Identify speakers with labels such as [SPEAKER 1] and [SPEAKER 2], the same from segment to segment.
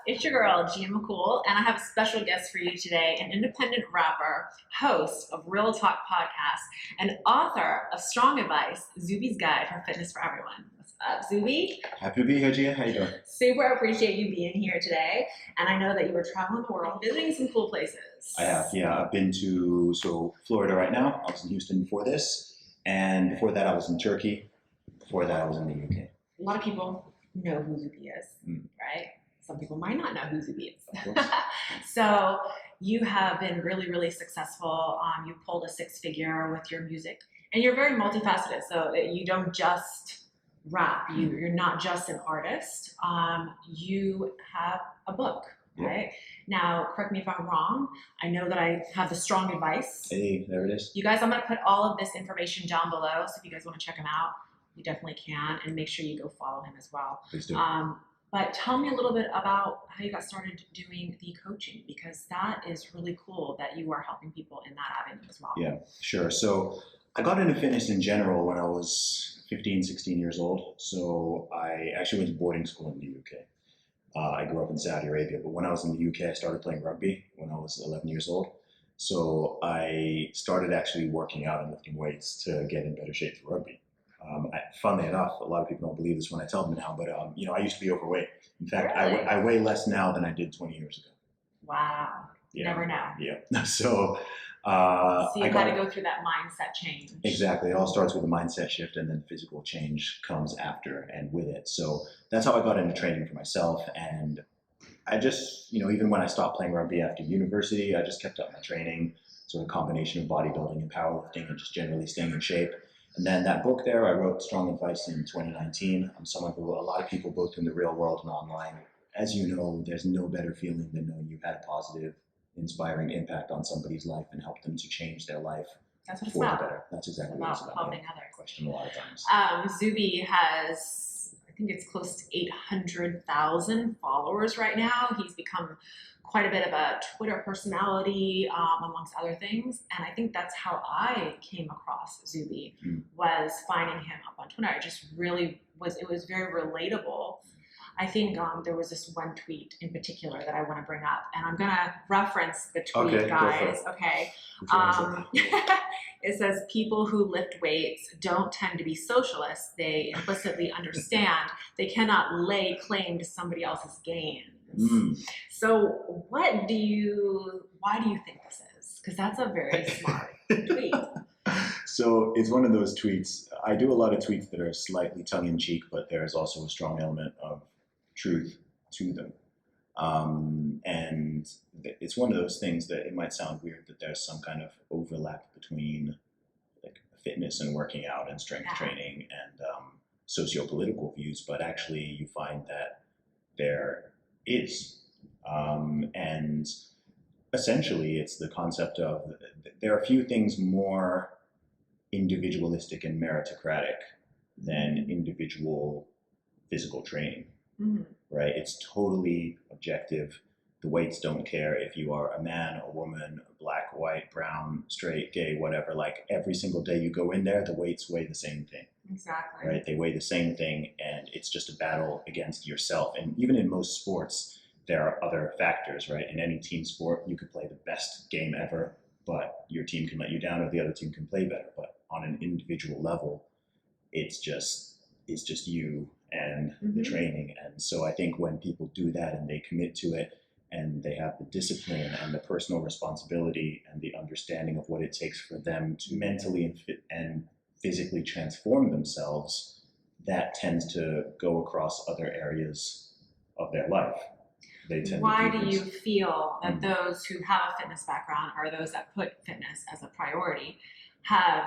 [SPEAKER 1] It's your girl, Gia Macool, and I have a special guest for you today, an independent rapper, host of Real Talk Podcast, and author of Strong Advice, Zuby's Guide for Fitness for Everyone. What's up, Zuby?
[SPEAKER 2] Happy to be here, Gia. How you doing?
[SPEAKER 1] Super appreciate you being here today, and I know that you were traveling the world, visiting some cool places.
[SPEAKER 2] I have, yeah. I've been to Florida right now. I was in Houston before this, and before that I was in Turkey. Before that I was in the UK.
[SPEAKER 1] A lot of people know who Zuby is, right? Some people might not know who Zuby is.
[SPEAKER 2] Of course.
[SPEAKER 1] So you have been really, really successful. You pulled a six-figure with your music, and you're very multifaceted. So you don't just rap. You're not just an artist. You have a book, right? Now, correct me if I'm wrong. I know that I have the Strong Advice.
[SPEAKER 2] Hey, there it is.
[SPEAKER 1] You guys, I'm going to put all of this information down below. So if you guys want to check him out, you definitely can, and make sure you go follow him as well.
[SPEAKER 2] Please do.
[SPEAKER 1] But tell me a little bit about how you got started doing the coaching, because that is really cool that you are helping people in that avenue as well.
[SPEAKER 2] Yeah, sure. So I got into fitness in general when I was 15, 16 years old. So I actually went to boarding school in the UK. I grew up in Saudi Arabia, but when I was in the UK, I started playing rugby when I was 11 years old. So I started actually working out and lifting weights to get in better shape for rugby. Funnily enough, a lot of people don't believe this when I tell them now, but I used to be overweight. In fact,
[SPEAKER 1] Really?
[SPEAKER 2] I weigh less now than I did 20 years ago.
[SPEAKER 1] Wow. You never know.
[SPEAKER 2] Yeah. So
[SPEAKER 1] you had to go through that mindset change.
[SPEAKER 2] Exactly. It all starts with a mindset shift, and then physical change comes after and with it. So that's how I got into training for myself. And I just, even when I stopped playing rugby after university, I just kept up my training, sort of combination of bodybuilding and powerlifting and just generally staying in shape. And then that book there, I wrote Strong Advice in 2019. I'm someone who a lot of people, both in the real world and online, as you know, there's no better feeling than knowing you've had a positive, inspiring impact on somebody's life and helped them to change their life.
[SPEAKER 1] That's what it's
[SPEAKER 2] for the
[SPEAKER 1] about.
[SPEAKER 2] better. That's exactly what it's about.
[SPEAKER 1] Helping others.
[SPEAKER 2] Question a lot of times.
[SPEAKER 1] Zuby has, I think it's close to 800,000 followers right now. He's become quite a bit of a Twitter personality, amongst other things. And I think that's how I came across Zuby, was finding him up on Twitter. It just really it was very relatable. I think there was this one tweet in particular that I want to bring up, and I'm going to reference the tweet, guys. Okay. It says, people who lift weights don't tend to be socialists. They implicitly understand they cannot lay claim to somebody else's gains. So why do you think this is? Because that's a very smart tweet.
[SPEAKER 2] So it's one of those tweets. I do a lot of tweets that are slightly tongue-in-cheek, but there's also a strong element of truth to them. And it's one of those things that it might sound weird that there's some kind of overlap between like fitness and working out and strength training and socio-political views, but actually you find that there is. And essentially it's the concept of there are a few things more individualistic and meritocratic than individual physical training. Right? It's totally objective. The weights don't care if you are a man, a woman, black, white, brown, straight, gay, whatever. Like every single day you go in there, the weights weigh the same thing.
[SPEAKER 1] Exactly.
[SPEAKER 2] Right? They weigh the same thing, and it's just a battle against yourself. And even in most sports, there are other factors, right? In any team sport, you could play the best game ever, but your team can let you down or the other team can play better. But on an individual level, it's just you and the training. And so I think when people do that and they commit to it and they have the discipline and the personal responsibility and the understanding of what it takes for them to mentally and physically transform themselves, that tends to go across other areas of their life.
[SPEAKER 1] Why do you feel that those who have a fitness background, or those that put fitness as a priority, have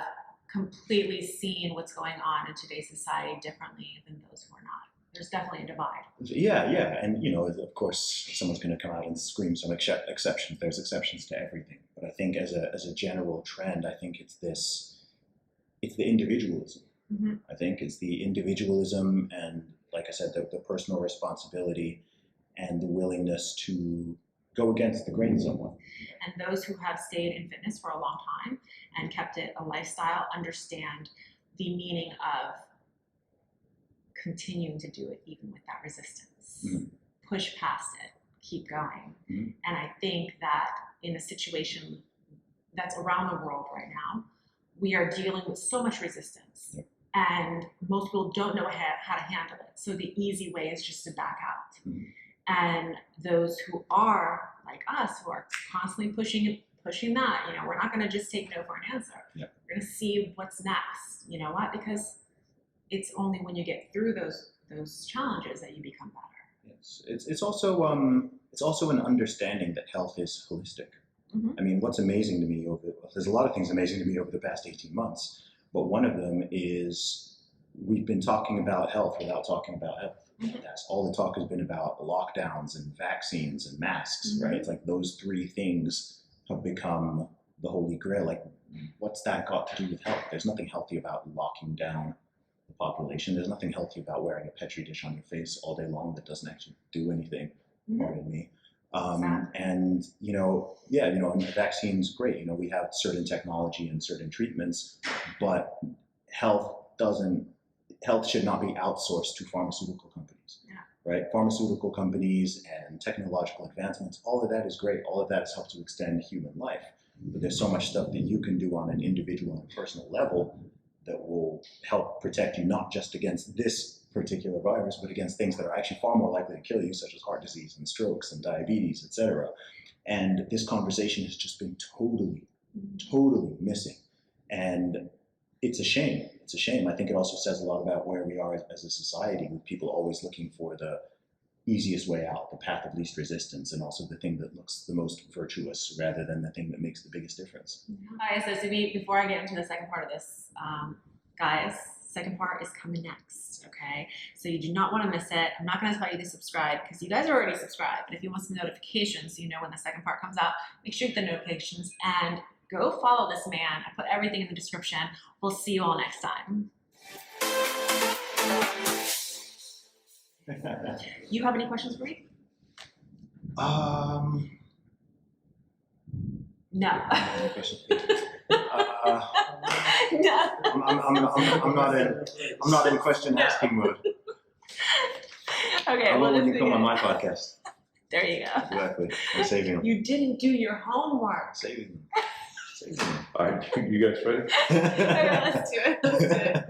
[SPEAKER 1] completely seen what's going on in today's society differently than those who are not? There's definitely a divide.
[SPEAKER 2] Yeah. And, of course, someone's going to come out and scream some exceptions. There's exceptions to everything. But I think as a general trend, I think it's the individualism. I think it's the individualism and, like I said, the personal responsibility and the willingness to go against the grain somewhat.
[SPEAKER 1] And those who have stayed in fitness for a long time and kept it a lifestyle understand the meaning of continuing to do it even with that resistance. Push past it. keep going.
[SPEAKER 2] Mm-hmm.
[SPEAKER 1] And I think that in a situation that's around the world right now, we are dealing with so much resistance.
[SPEAKER 2] Yep.
[SPEAKER 1] And most people don't know how to handle it. So the easy way is just to back out.
[SPEAKER 2] Mm-hmm.
[SPEAKER 1] And those who are like us, who are constantly pushing that, you know, we're not going to just take no for an answer.
[SPEAKER 2] Yep.
[SPEAKER 1] We're going to see what's next. You know what? Because it's only when you get through those challenges that you become better.
[SPEAKER 2] Yes, it's also an understanding that health is holistic.
[SPEAKER 1] Mm-hmm.
[SPEAKER 2] I mean, what's amazing to me there's a lot of things amazing to me over the past 18 months, but one of them is we've been talking about health without talking about health.
[SPEAKER 1] Mm-hmm.
[SPEAKER 2] That's all the talk has been about: lockdowns and vaccines and masks,
[SPEAKER 1] Mm-hmm.
[SPEAKER 2] right? It's like those three things have become the holy grail. Like, what's that got to do with health? There's nothing healthy about locking down the population. There's nothing healthy about wearing a Petri dish on your face all day long that doesn't actually do anything.
[SPEAKER 1] Mm-hmm.
[SPEAKER 2] Pardon me.
[SPEAKER 1] Exactly.
[SPEAKER 2] And, and vaccines, great. You know, we have certain technology and certain treatments, but health should not be outsourced to pharmaceutical companies, right? Pharmaceutical companies and technological advancements, all of that is great. All of that has helped to extend human life. But there's so much stuff that you can do on an individual and personal level that will help protect you, not just against this particular virus, but against things that are actually far more likely to kill you, such as heart disease and strokes and diabetes, etc. And this conversation has just been totally missing. And it's a shame. It's a shame. I think it also says a lot about where we are as a society, with people always looking for the easiest way out, the path of least resistance, and also the thing that looks the most virtuous rather than the thing that makes the biggest difference.
[SPEAKER 1] Guys, so Zuby, before I get into the second part of this, guys, second part is coming next, okay? So you do not want to miss it. I'm not going to tell you to subscribe because you guys are already subscribed, but if you want some notifications so you know when the second part comes out, make sure you get the notifications and go follow this man. I put everything in the description. We'll see you all next time. You have any questions for me? No. No.
[SPEAKER 2] I'm not in question asking mode.
[SPEAKER 1] Okay.
[SPEAKER 2] How long will you come on my podcast?
[SPEAKER 1] There you go.
[SPEAKER 2] Exactly. I'm saving them.
[SPEAKER 1] You didn't do your homework.
[SPEAKER 2] Saving them.
[SPEAKER 3] All right, you guys ready?
[SPEAKER 1] Okay, let's do it.